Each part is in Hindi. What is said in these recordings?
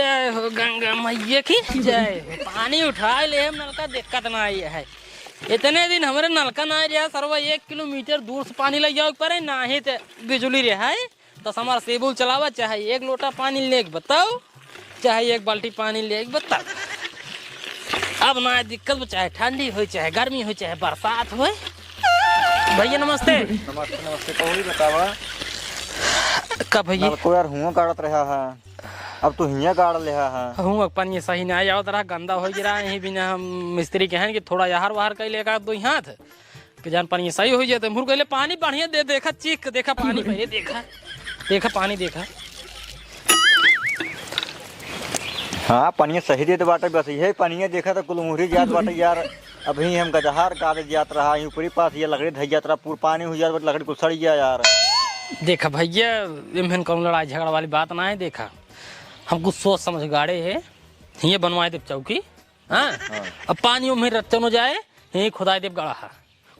जय हो गंगा मैया की जय हो। पानी उठा ले नलका दिक्कत ना आई है। इतने दिन हमारे नलका ना रहा सरवा 1 किलोमीटर दूर से पानी लग जाओ पर ना ही तो बिजली रहा है तो हमारा सेबुल चलावा चाहे 1 लोटा पानी ले बताओ चाहे 1 बाल्टी पानी ले बताओ। अब ना दिक्कत चाहे ठंडी हो चाहे गर्मी हो चाहे बरसात हो। भैया नमस्ते। नमस्ते नमस्ते। कौन बतावा का भैया को यार हुआ गाड़त रहा है अब तो हिया गाड़ ले है हूँ अपन ये सही नहीं आओ तरह गंदा हो गिरा यही बिना हम मिस्त्री कहन कि थोड़ा यार वाहर कर लेगा 2 हाथ कि जान पानी सही हो जाते मुर कहले पानी बढ़िया दे देखा चीख देखा पानी पहले देखा पानी देखा। हाँ पानी सही दे बाटे बस यही पानी देखा तो कुल मुहरी जात बाटे यार। अभी हम गजहार कागज जात रहा ऊपरी पास ये लकड़ी धई जात रहा पूरा पानी हो जात लकड़ी कुल सड़ गया यार। देखा भैया इमहन कौन लड़ाई झगड़ा वाली बात ना है। देखा हम कुछ सोच समझ गाड़े है ये बनवाए देव चौकी। हाँ अब पानी में रत्ते न जाए यही खुदाई देव गड़ा है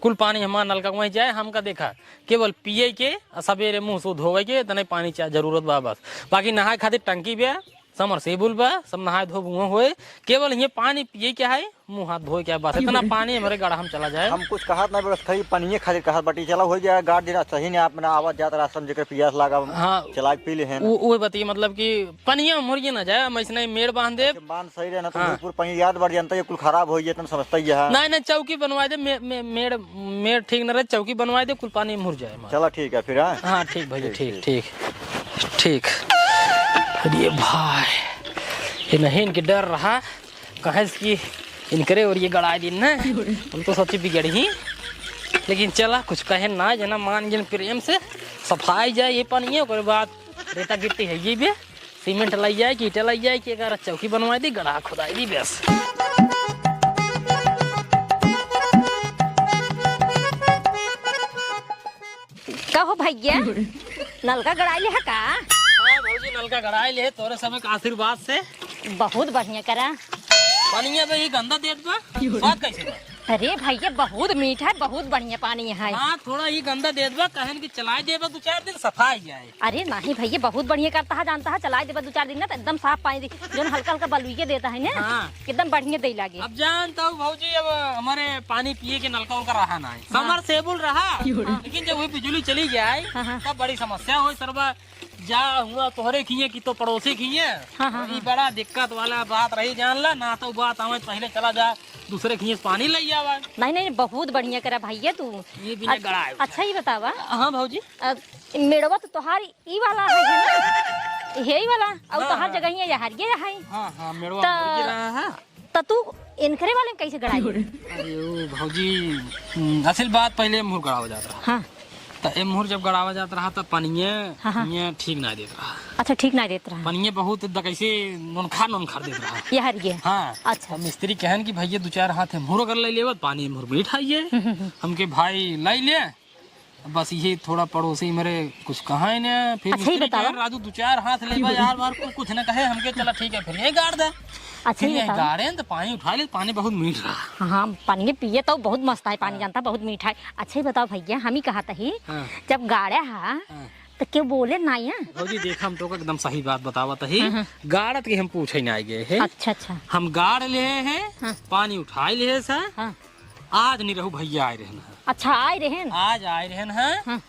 कुल पानी हमारा नलका वहीं जाए हमका देखा केवल पिए के सवेरे मुँह से धोवे के तने पानी चाहे जरूरत बा बस बाकी नहाए खातिर टंकी बे समर सेबुल बा सब नहाए धो बुआ होए केवल ये पानी पिए क्या है मुंह हाथ धोए क्या बस इतना पानी हमारे गड़ा हम चला जाए। हम कुछ कहा ना व्यवस्था पानी खातिर कहा बटी चला हो जाए गाड़ देना सही नहीं आप आवाज जाता रास्ता जगह पियास लगा। हाँ चला पी ले वो बताइए मतलब कि पनिया मुर्गी ना जाए हम ऐसे मेड़ बांध दे बांध सही रहना तो पानी याद बढ़ जाता है कुल खराब हो जाए तुम समझता ही है। नहीं चौकी बनवा दे मेड़ ठीक न रहे चौकी बनवा दे कुल पानी मुर जाए। चला ठीक है फिर। हाँ ठीक भैया ठीक ठीक ठीक। अरे भाई ये नहीं इनके डर रहा कहे कि इनकरे और ये गड़ा दिन ना हम तो सोची बिगड़ ही लेकिन चला कुछ कहे ना जना मान जन प्रेम से सफाई जाए ये पानी है बाद रेता गिट्टी है ये भी सीमेंट लाई जाए कि ईटा लाई जाए कि अगर चौकी बनवा दी गड़ा खुदाई दी बस। कहो भैया नलका गड़ाई है का? भौजी नलका गड़ाई ले तोरे समय का आशीर्वाद से बहुत बढ़िया करा। पानी भाई गंदा देत बा बात कैसे बा? अरे भैया बहुत मीठा है बहुत बढ़िया पानी है। हाँ थोड़ा ही गंदा देत बा कहन कि चलाए देबा 2-4 दिन सफाई जाए। अरे नहीं भैया बहुत बढ़िया करता है जानता है चलाए देबा 2-4 दिन ना तो एकदम साफ पानी जो हल्का हल्का बलुइये देता है ना। हाँ। एकदम बढ़िया दे लागे। अब जानता हूँ भौजी अब हमारे पानी पिए के नलका उनका रहा ना है समर सेबुल रहा लेकिन जब वही बिजली चली जाए तब बड़ी समस्या हो सरबा जा हुआ तोहरे खिए की तो पड़ोसी खिए। ये बड़ा दिक्कत वाला बात रही जान ला ना तो बात हमें पहले चला जा दूसरे खिए पानी ले जावा। नहीं बहुत बढ़िया करा भैया तू ये बिना गड़ा। अच्छा ही बतावा। हाँ भौजी मेड़वा तो तोहार ई वाला है ना यही वाला और तोहार जगह ये हरिये है। हाँ मेड़वा तो तू इनकरे वाले में कैसे गड़ाई? अरे भौजी असल बात पहले मुहर गड़ा हो जाता। हाँ तो ए मुहर जब गड़ावा जाता रहा तब पानी ठीक ना देता रहा। अच्छा ठीक ना देता रहा पानी बहुत कैसे नोनखार देता रहा ये हरिये। हाँ अच्छा मिस्त्री कहन कि भैया 2-4 हाथ मुहर अगर ले ले पानी मुहर बैठाइए हमके भाई लाई ले बस ये थोड़ा पड़ोसी मेरे कुछ कहा है ना फिर राजू 2-4 हाथ ले यार बार कुछ न कहे हमके चला ठीक है फिर ये गाड़ दे। अच्छा ये गाड़े तो पानी उठा ले पानी बहुत मीठ रहा। हाँ पानी पिए तो बहुत मस्त है पानी जानता बहुत मीठा है। अच्छा ही बताओ भैया हम ही कहा था ही जब गाड़ा है तो क्यों बोले ना भौजी देखा हम तो एकदम सही बात बतावा था गाड़त के हम पूछे ना गए है। अच्छा हम गाड़ ले हैं पानी उठाए ले आज नहीं रहू भैया आए रहन। अच्छा आए रहन आज आए रहन है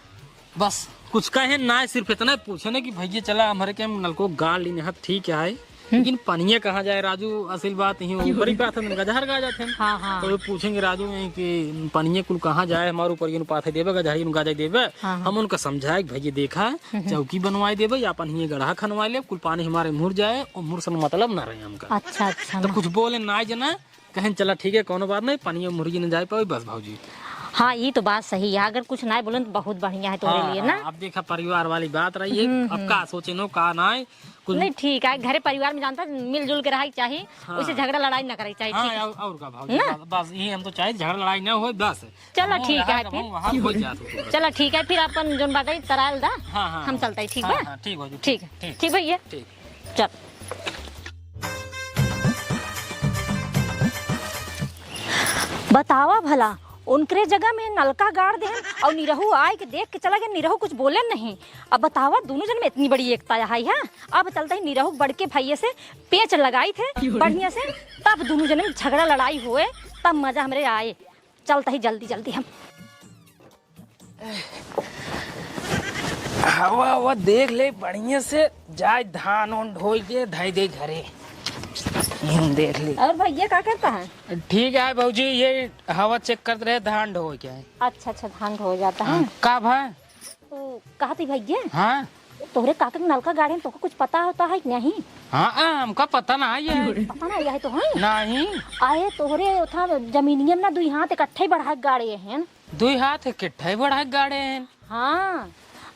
बस कुछ कहे ना सिर्फ इतना पूछे ना कि भैया चला हमारे के नलको गाड़ लेने ठीक है लेकिन पनिया कहाँ जाए राजू असल बात ही ऊपर ही पाथ गजहर गा जाते हैं। हाँ। तो पूछेंगे राजू कि पनिया कुल कहाँ जाए हमारे ऊपर पाथे देवे गजहरी गाजा देवे। हम उनका समझाए भैया देखा चौकी बनवाए देवे या पनिया गढ़ा खनवाए ले कुल पानी हमारे मुर जाए और मुर से मतलब ना रहे हमका। अच्छा तो कुछ बोले ना जना कहें चला ठीक है कोनो बात नहीं पनिया मुर्गी न जाए पाओ बस भाजी। हाँ ये तो बात सही है अगर कुछ ना बोले तो बहुत बढ़िया है तुम्हारे लिए ना। अब देखा परिवार वाली बात रही है अब का सोचे नो का ना नहीं ठीक है घरे परिवार में जानता मिलजुल के रहा चाहिए। उसे झगड़ा लड़ाई ना करे चाहिए। हाँ, और का भाजी बस ये हम तो चाहिए झगड़ा लड़ाई ना हो बस। चलो ठीक है फिर चलो ठीक है फिर अपन जो बात तराल दा हम चलते है ठीक है। ठीक भैया चल। बतावा भला उनकरे जगह में नलका गाड़ दे और निरहू आए के देख के चला गया। निरहू कुछ बोले नहीं। अब बतावा दोनों जन में इतनी बड़ी एकता है। अब चलता ही निरहू बड़के भैया से पेच लगाई थे बढ़िया से, तब दोनों जन में झगड़ा लड़ाई हुए, तब मजा हमरे आए। चलता ही जल्दी जल्दी हम हवा देख ले बढ़िया से, जाए धान उन ढोई के धाई दे घरे। देख ली। और भैया क्या करता है? ठीक है भाजी, ये हवा चेक करते रहे, धान ढो क्या है। अच्छा अच्छा, धान हो जाता है। का भाई तो कहा थी भैया, हाँ तोहरे काका के नलका गाड़े तो कुछ पता होता है नहीं? हाँ हमका पता ना है। पता ना है तो है नहीं आए तोहरे उठा जमीनियन ना दुई हाथ इकट्ठे बढ़ा गाड़े हैं। दुई हाथ इकट्ठे बढ़ा गाड़े हैं। हाँ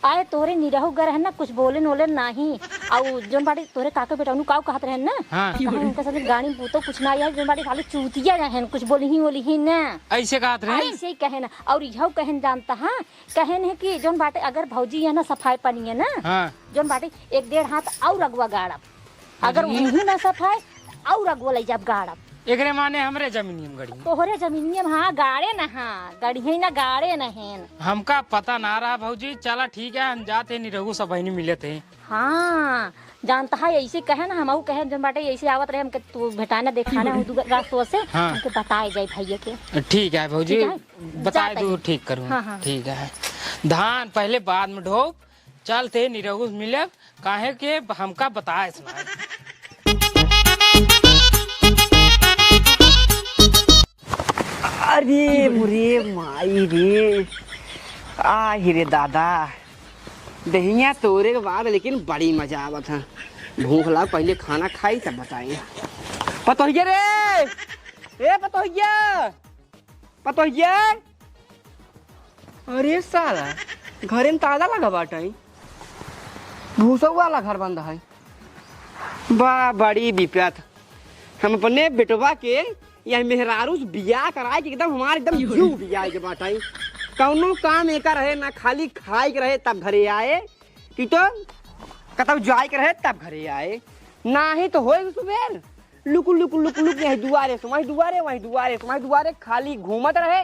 आए तोहरे निरहु गर है ना, कुछ बोले नोले नहीं। और जोन बाड़ी तोहरे काका बेटा काऊ कहत रहे ना, हाँ। उनका सब गाड़ी पूतो कुछ ना आया। जोन बाड़ी खाली चूतिया रहे, कुछ बोली ही ना, ऐसे कहत रहे। ऐसे ही कहे ना। और यह कहन जानता है, कहन है कि जोन बाटे अगर भौजी है ना सफाई पानी है ना, हाँ। जोन बाटे 1-1.5 हाथ और अगवा गाड़ब, अगर वही ना सफाई और अगवा ले जाब गाड़ब। एकरे माने हमरे जमीनियम गड़ी तोहरे जमीनियम हाँ गाड़े ना, हाँ गड़ी ना गाड़े नहीं। हमका पता ना रहा भाजी। चला ठीक है, हम जाते नहीं रहू सब बहनी मिले थे। हाँ जानता है, ऐसे कहे ना हम कहे जन बाटे ऐसे आवत रहे हमके तू भेटाना देखाना हो रास्तों से, हाँ। हमके बताए जाए भैया के। ठीक है भाजी, बताए जाते दो हैं। ठीक करूँ। हाँ, हाँ। ठीक है, धान पहले बाद में ढो। चलते निरहू मिले, काहे के हमका बताए सुनाए। अरे मुरे माई रे, आ रे दादा, दहिया तोरे के बाद लेकिन बड़ी मजा आवत है। भूख लगा, पहले खाना खाई तब बताएंगे। पतोहिया रे, ए पतोहिया, पतोहिया। अरे साला घरे में ताला लगा बाटे, भूसा वाला घर बंद है। बा बड़ी विपत। हम अपने बेटवा के या मेहरारू बियाह कराए कि एकदम हमारे एकदम जीव बियाह के बाटाई। कौनो काम एक रहे ना, खाली खाए के रहे तब घरे आए, कि तो कतब जाए के रहे तब घरे आए। ना ही तो होए सुबेर लुक लुक लुक लुक यही दुआरे से वही दुआरे, वही दुआरे से वही दुआरे, खाली घूमत रहे।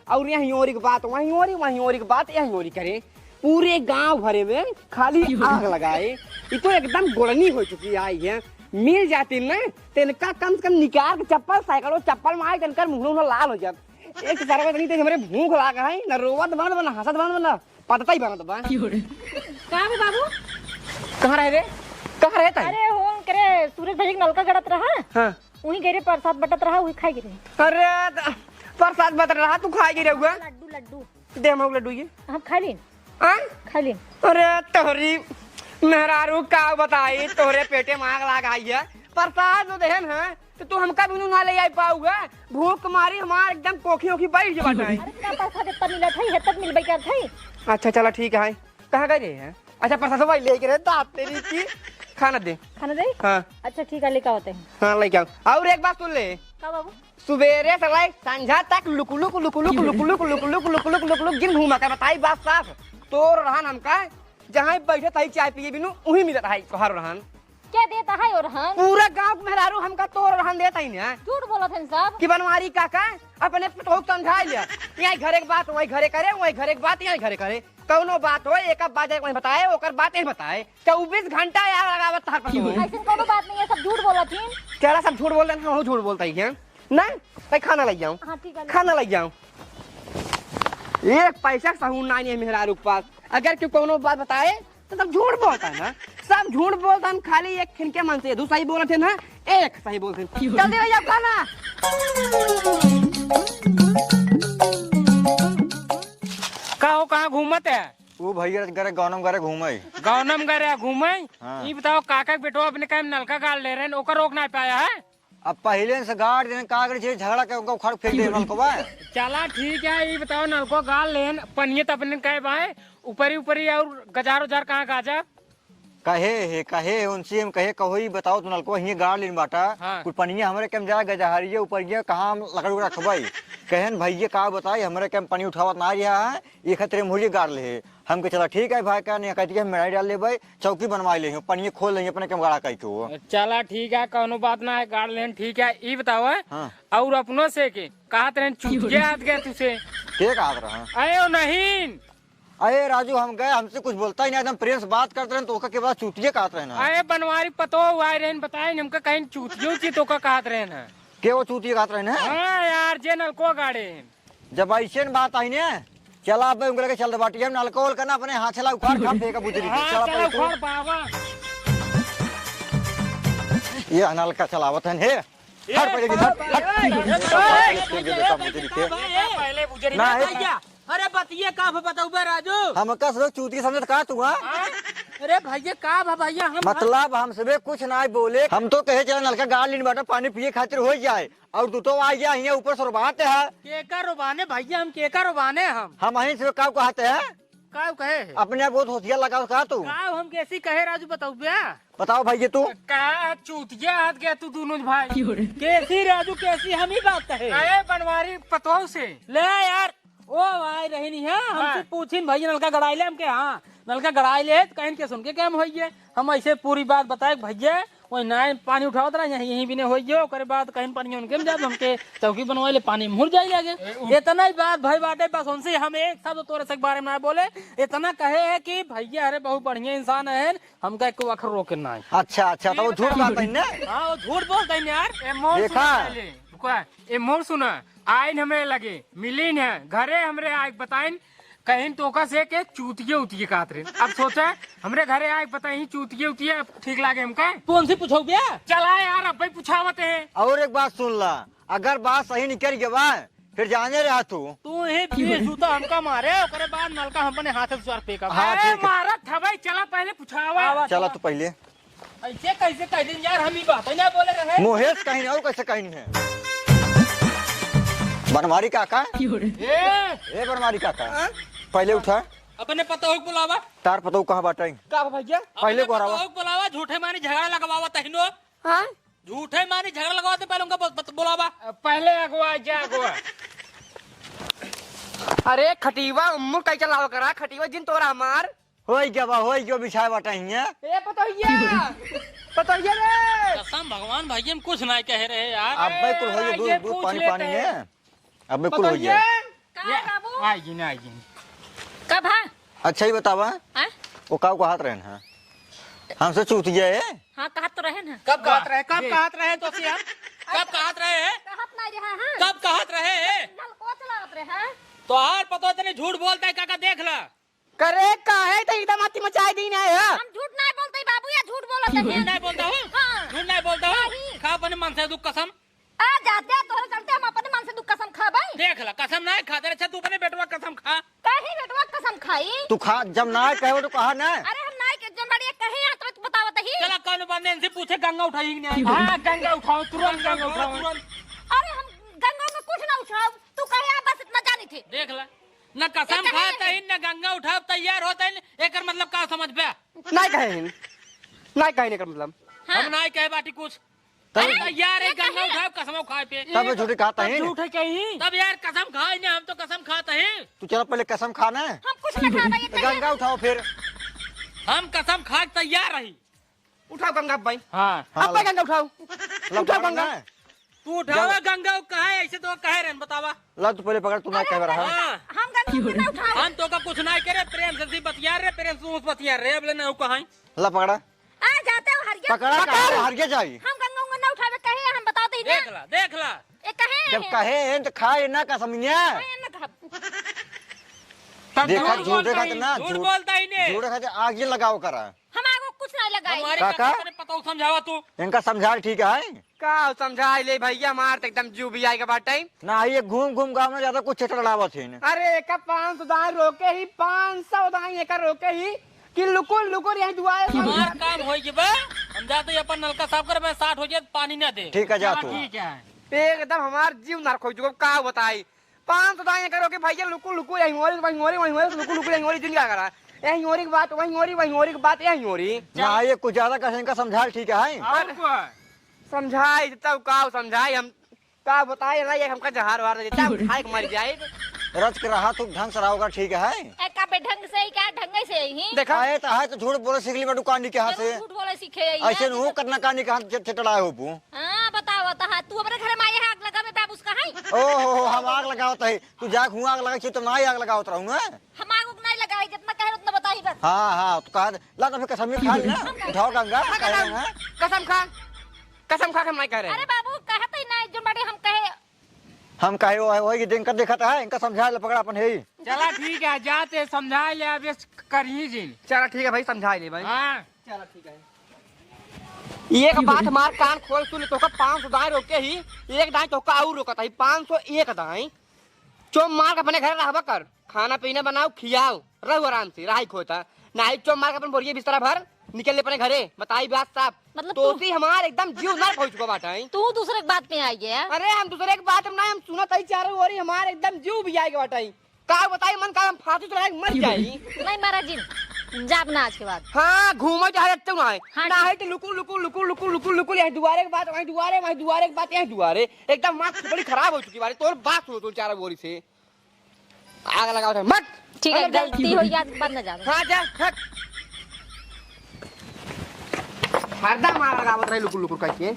और यही ओरी की बात वही ओरी, वही ओरी की बात यही ओरी करे। पूरे गांव भरे में खाली आग लगाए। ये तो एकदम गोड़नी हो चुकी आई है। मिल जाती ना तेनका कम से कम निकाल के चप्पल साइकिल चप्पल मार तेनकर मुंह लाल हो जात। एक सरवा नहीं हमरे भूख लागा है ना, रोवत बंद बना, हंसत बंद बना, पता ही बनत बा। कहाँ बे बाबू? कहाँ रहे रे, कहाँ रहता है? अरे हो करे सूरज भाई के नलका गड़त रहा, हाँ। वही गरे प्रसाद बटत रहा, वही खाई गिरे। अरे प्रसाद बट रहा, तू खाई गिरे हुआ लड्डू लड्डू दे हम लड्डू ये हम खा लीन, हाँ? खा लीन। अरे तोहरी मेहरारू का बताई, तोहरे पेटे में आग लगाई है। प्रसाद जो देहन है तो तू हमका भी ना ले आई पाऊगा। भूख मारी हमार एकदम कोखी ओखी बैठ जा बाटा। अरे तेरा प्रसाद इतना मिलत है, हेतक मिलबे कर है। अच्छा चला ठीक है, कहाँ गए रहे हैं? अच्छा प्रसाद भाई लेके रहे दांत तेरी की, खाना दे। खाना दे? हाँ अच्छा ठीक है, लेके आते हैं। हाँ लेके आओ। और एक बात सुन ले, का बाबू? सुबेरे से लाइक संझा तक look look look look look look look look look look look look गिन घूमा कर बताई बात साफ। तोर रहन हमका जहाँ बैठे तही चाय पिए बिनु वही मिलत है तोहार रहन। क्या देता है और रहन? पूरा गांव मेहरारू हमका तोर रहन देता ही ना। झूठ बोलत हैं सब। कि बनवारी काका अपने पतोह समझा लिया, यहाँ घरे के बात वही घरे करे, वही घरे के बात यहाँ घरे करे। कौनो बात हो एक बात वही बताए, ओकर बात ही बताए। 24 घंटा यार लगावत था पतोह। ऐसे कोनो बात नहीं है, सब झूठ बोलत हैं। तेरा सब झूठ बोल रहे हैं, हम झूठ बोलता ही है ना। भाई खाना ले जाऊं, हाँ ठीक है, खाना ले जाऊं। एक पैसा सहून नहीं है मेहरारू के पास। अगर क्यों कोनो बात बताए तो सब झूठ बोलता है ना, सब झूठ बोलता है। खाली एक खिनके मन से दो सही बोलते ना, एक सही बोलते। जल्दी भैया खाना। कहो कहाँ घूमत है? वो भैया करे गाँव करे घूमे। गौनम गए घूमे। हाँ। ये बताओ काका के बेटो अपने काम नलका गाड़ ले रहे हैं, ओकर रोक नहीं पाया है। अब पहले से गाड़ देने कागज छे झगड़ा के उनका उखाड़ फेंक दे नलकवा। चला ठीक है, ये बताओ नलको गाड़ ले पनिये तो अपने कहे बाहे ऊपरी ऊपरी और गजार उजार कहाँ गाजा? कहे उनसे हम कहे कहो ही बताओ तू नलको हिये गाड़ लेन बाटा। हाँ। कुछ पनिया हमरे केम जा गजहरिये ऊपर ये कहाँ लकड़ रखबाई। कहन भैया का बताई हमरे केम पानी उठावत ना रिया है, ये खतरे मुहली गाड़ ले। हम के चला ठीक है भाई, का नहीं कहती है मिलाई डाल ले भाई, चौकी बनवा ले पनिया खोल लेंगे अपने कम गाड़ा कह के वो। चला ठीक है, कोनो बात ना है, गाड़ लेन ठीक है। ये बताओ हाँ। और अपनों से के कहा तेरे चूतिए हाथ गए तुझसे? के कहा रहा? अरे नहीं, अरे राजू हम गए, हमसे कुछ बोलता ही नहीं, एकदम प्रेम से बात करते रहे तो के बाद चूतिए कहते रहे ना। अरे बनवारी पतो आए रहे बताए हमका कहीं चूतियों ची तो का कहत रहे ना। के वो चूतिए कहते रहे ना? हाँ यार जे नलको गाड़े जब ऐसे बात आई ने, चला अब उंगल के चल बाटी हम नलकोल करना अपने हाथ चला उखाड़ खा फेंका बुजरी हाँ, चला चलो पे उखाड़ बाबा। ये नलका चलावत है हे हट पहले पहले बुजरी ना भैया अरे बतिए का बताऊ बे राजू। हम का सब चूती समझत का तू? अरे भैया का भैया हम मतलब हम सबे कुछ ना बोले, हम तो कहे चला नलका गाड़ लीन बाटा पानी पिए खातिर हो जाए, और तू तो आ गया यहाँ ऊपर सरबाते है। केका रुबाने भैया, हम केका रुबाने हम अहीं से का कहते हैं? का कहे अपने आप बहुत होशियार लगाओ का तू? का हम कैसी कहे राजू बताऊ बे? बताओ भाई तू का चूतिया हाथ गया तू दोनों भाई? कैसी राजू कैसी हम ही बात कहे? अरे बनवारी पतो से ले यार ओ आए रही नहीं है, हमसे पूछी भैया नलका गड़ाई ले, हम के हाँ नलका गड़ाई ले कहीं के सुन के क्या होइए। हम ऐसे पूरी बात बताए भैया वही ना पानी उठाओ तरह यहीं भी नहीं होइए, ओकरे बाद कहीं पानी उनके में जब हमके चौकी बनवाई ले पानी मुड़ जाए लगे। इतना ही बात भाई बाटे बस, उनसे हम एक शब्द तोरे से बारे में ना बोले, इतना कहे है कि भैया अरे बहुत बढ़िया इंसान है, हमका एक अखर रोके ना है। अच्छा तो वो झूठ बात है ना? हाँ वो झूठ बोलते हैं यार। ए मोर सुना आइन हमें लगे मिलीन है घरे हमरे आए बताइन कहीं तोका से के चूतिये उतिये कात रहे। अब सोचा हमरे घरे आए बताई चूतिये उतिये ठीक लागे हमका। तू उनसे पूछो क्या? चला यार अब भाई पूछावत है। और एक बात सुन ला, अगर बात सही निकल गया फिर जाने रहा तू हे जूता हमका मारे, ओकरे बाद नलका हम अपने हाथ से फेंका। हाँ, ठीक है। मारा था भाई, चला पहले पूछावा। चला तू पहले ऐसे कैसे कह दिन यार, हम ही बात है ना बोले रहे। मोहेश कहीं और कैसे कहीं है? बनवारी काका ए बनवारी काका पहले उठा, अपने पतोह को बुलावा। तार पतो कहाँ बाटे? का भैया? पहले को हरावा। पतोह को बुलावा, झूठे मानी झगड़ा लगवावा तहिनो। हाँ झूठे मानी झगड़ा लगवाते पहले उनका बुलावा। पहले अगुआ जा अगुआ। अरे खटीवा उम्मू कैसे लाव करा, खटीवा जिन तोरा हमार हो गया बिछाए बाटा हिया। ए पतोहिया रे कसम भगवान भैया हम कुछ नहीं कह रहे यार। अब भाई कुल हो गया, दूध पानी पानी है, अब मैं कुल हो पतोहिया। गया। का बाबू आएगी ना आएगी। कब है? अच्छा ही बतावा हाँ? वो काव को हाथ रहन है हमसे चूतिया है? हाँ कहत तो रहे ना। कब कहत रहे तो यार कब कहत रहे हैं? कहत नहीं रहा है। कब कहत रहे हैं? नल को चलावत रहे हैं। तो हार पतो इतने झूठ बोलता है काका, देख ला। करे का है तो एकदम आती मचाई दी ना है। हम झूठ नहीं बोलते बाबू, या झूठ बोलते हैं। झूठ नहीं बोलता हूँ, हाँ। झूठ नहीं बोलता हूँ। खा अपने मन से दुख कसम। आ जाते हैं तोहरे चलते हम अपने मन से दुख कसम खा भाई। देख ला कसम नहीं खाते, अच्छा तू अपने बेटवा कसम खा। कहीं बेटवा कसम खाई। तू खा जब ना कहे तो कहा ना। अरे हम नहीं के जनबड़ी कहे हैं तो बतावत ही। चला कौन बंदे इनसे पूछे गंगा उठाई कि नहीं? हाँ गंगा उठाओ, तुरंत गंगा उठाओ। अरे हम गंगा में कुछ ना उठाओ, तू कहे बस इतना जानी थी। देख ला न कसम खाता ही न गंगा उठाव तैयार होता है, एकर मतलब का समझ पे? नहीं कहे कर मतलब हम नहीं कहे बाटी कुछ तैयार है, गंगा उठाव कसम खाए पे। तब झूठे खाता है झूठे कहीं तब यार कसम खाए ना, हम तो कसम खाते हैं। तू चलो पहले कसम खाना है, हम कुछ ना खा भाई। तो गंगा उठाओ फिर। हम कसम खा के तैयार रही। उठाओ गंगा भाई। हाँ अब पे गंगा उठाओ। उठाओ गंगा। तू उठावा गंगा कहा ऐसे तो कहे रहे बतावा। ला तू पहले पकड़, तू ना कह रहा है। हाँ हम गंगा ना उठाओ। हम तो का कुछ नहीं करे, प्रेम से बतिया रहे, प्रेम से उस बतिया रहे, अब लेना कहा ला पकड़ा आ जाते हो हरिया। पकड़ा कहा हर के जाई। हम गंगा उंगा ना उठावे कहे हम बताते ही ना। देख ला ए कहे जब कहे तो खाए ना का समझिया। देखा झूठे खाते ना, झूठ बोलता ही नहीं। झूठे खाते आगे लगाओ करा। हम आगो कुछ नहीं लगाई। हमारे काका? काका ने पता समझावा तू। इनका समझा ठीक है का समझाई ले भैया, मार तो एकदम जू भी आएगा बात टाइम। ना ये घूम गाँव में ज्यादा कुछ चटड़ावत है। अरे एक 500 दाई रोके ही 500 दाई एक रोके ही कि लुकुर लुकुर यही दुआए। हमार काम हो गई बे, हम जाते अपन नलका साफ करे, मैं 60 हो जाए पानी ना दे। ठीक है जा तू। ठीक है। एकदम हमार जीव नर खोज को का बताई। 500 दाई एक रोके भैया लुकुर लुकुर यही होरी लुकुर लुकुर यही होरी दिन क्या करा। यही होरी की बात वही होरी की बात यही होरी। ना ये कुछ ज्यादा कसे इनका समझा ठीक है। और क्या? समझाई तब का समझाई हम का बताए ना, ये हमका जहार वार देता है, खाए के मर जाए। रच के रहा तू ढंग से रहोगा ठीक है। ए का पे ढंग से ही क्या ढंग से ही देखा आए तो झूठ बोले सीख ली मैं दुकान के हाथ से झूठ बोले सीखे ऐसे नु करना कानी के हाथ चटड़ाए हो पू हां बताओ ता तू हमरे घर में आए आग लगा में बाबू उसका है ओ हो हम आग लगावत है तू जा हुआ आग लगा छी तो मैं आग लगावत रहूं मैं हम आग उग नहीं लगाई जितना कहे उतना बताई बस हां तो कहा ला तो फिर कसम खा ना उठाओ गंगा कसम खा के हम नहीं कह रहे अरे बाबू कहत ही नहीं जो बड़े हम कहे हम कहे वही दिन कर देखता है इनका समझा ले पकड़ा अपन है चला ठीक है जाते समझा ले अब ये करिए जी। चलो ठीक है भाई समझा ले भाई हाँ चलो ठीक है एक बात हमार कान खोल सुन तो 500 दाई रोके ही एक दाई तो का और रोकत है 501 दाई चोम मार के अपने घर रहबा कर खाना पीना बनाओ खियाओ रहो आराम से राही खोता नहीं चोम मार के अपन बोरिए बिस्तरा भर निकल ले अपने घरे बताई बात साहब मतलब तो सी हमार एकदम जीव ना पहुंच चुका बाटा है तू दूसरे बात में आई गया अरे हम दूसरे एक बात हम सुनत है चारों ओर हमार एकदम जीव भी आएगा बाटा है का बताई मन का हम फांसी तो मर जाई नहीं महाराज जी जाब ना आज के बाद हाँ घूमो चाहे तो ना है हाँ, ना है तो लुकु लुकु लुकु लुकु लुकु लुकु यही दुआरे के बात वही दुआरे के बात यही दुआरे एकदम माथ बड़ी खराब हो चुकी बारे तोर बात सुनो तो चारों बोरी से आग लगाओ था मत ठीक है गलती हो गया बंद न जाना हाँ जा हट हरदम आग लगावत रही लुकु लुकु करके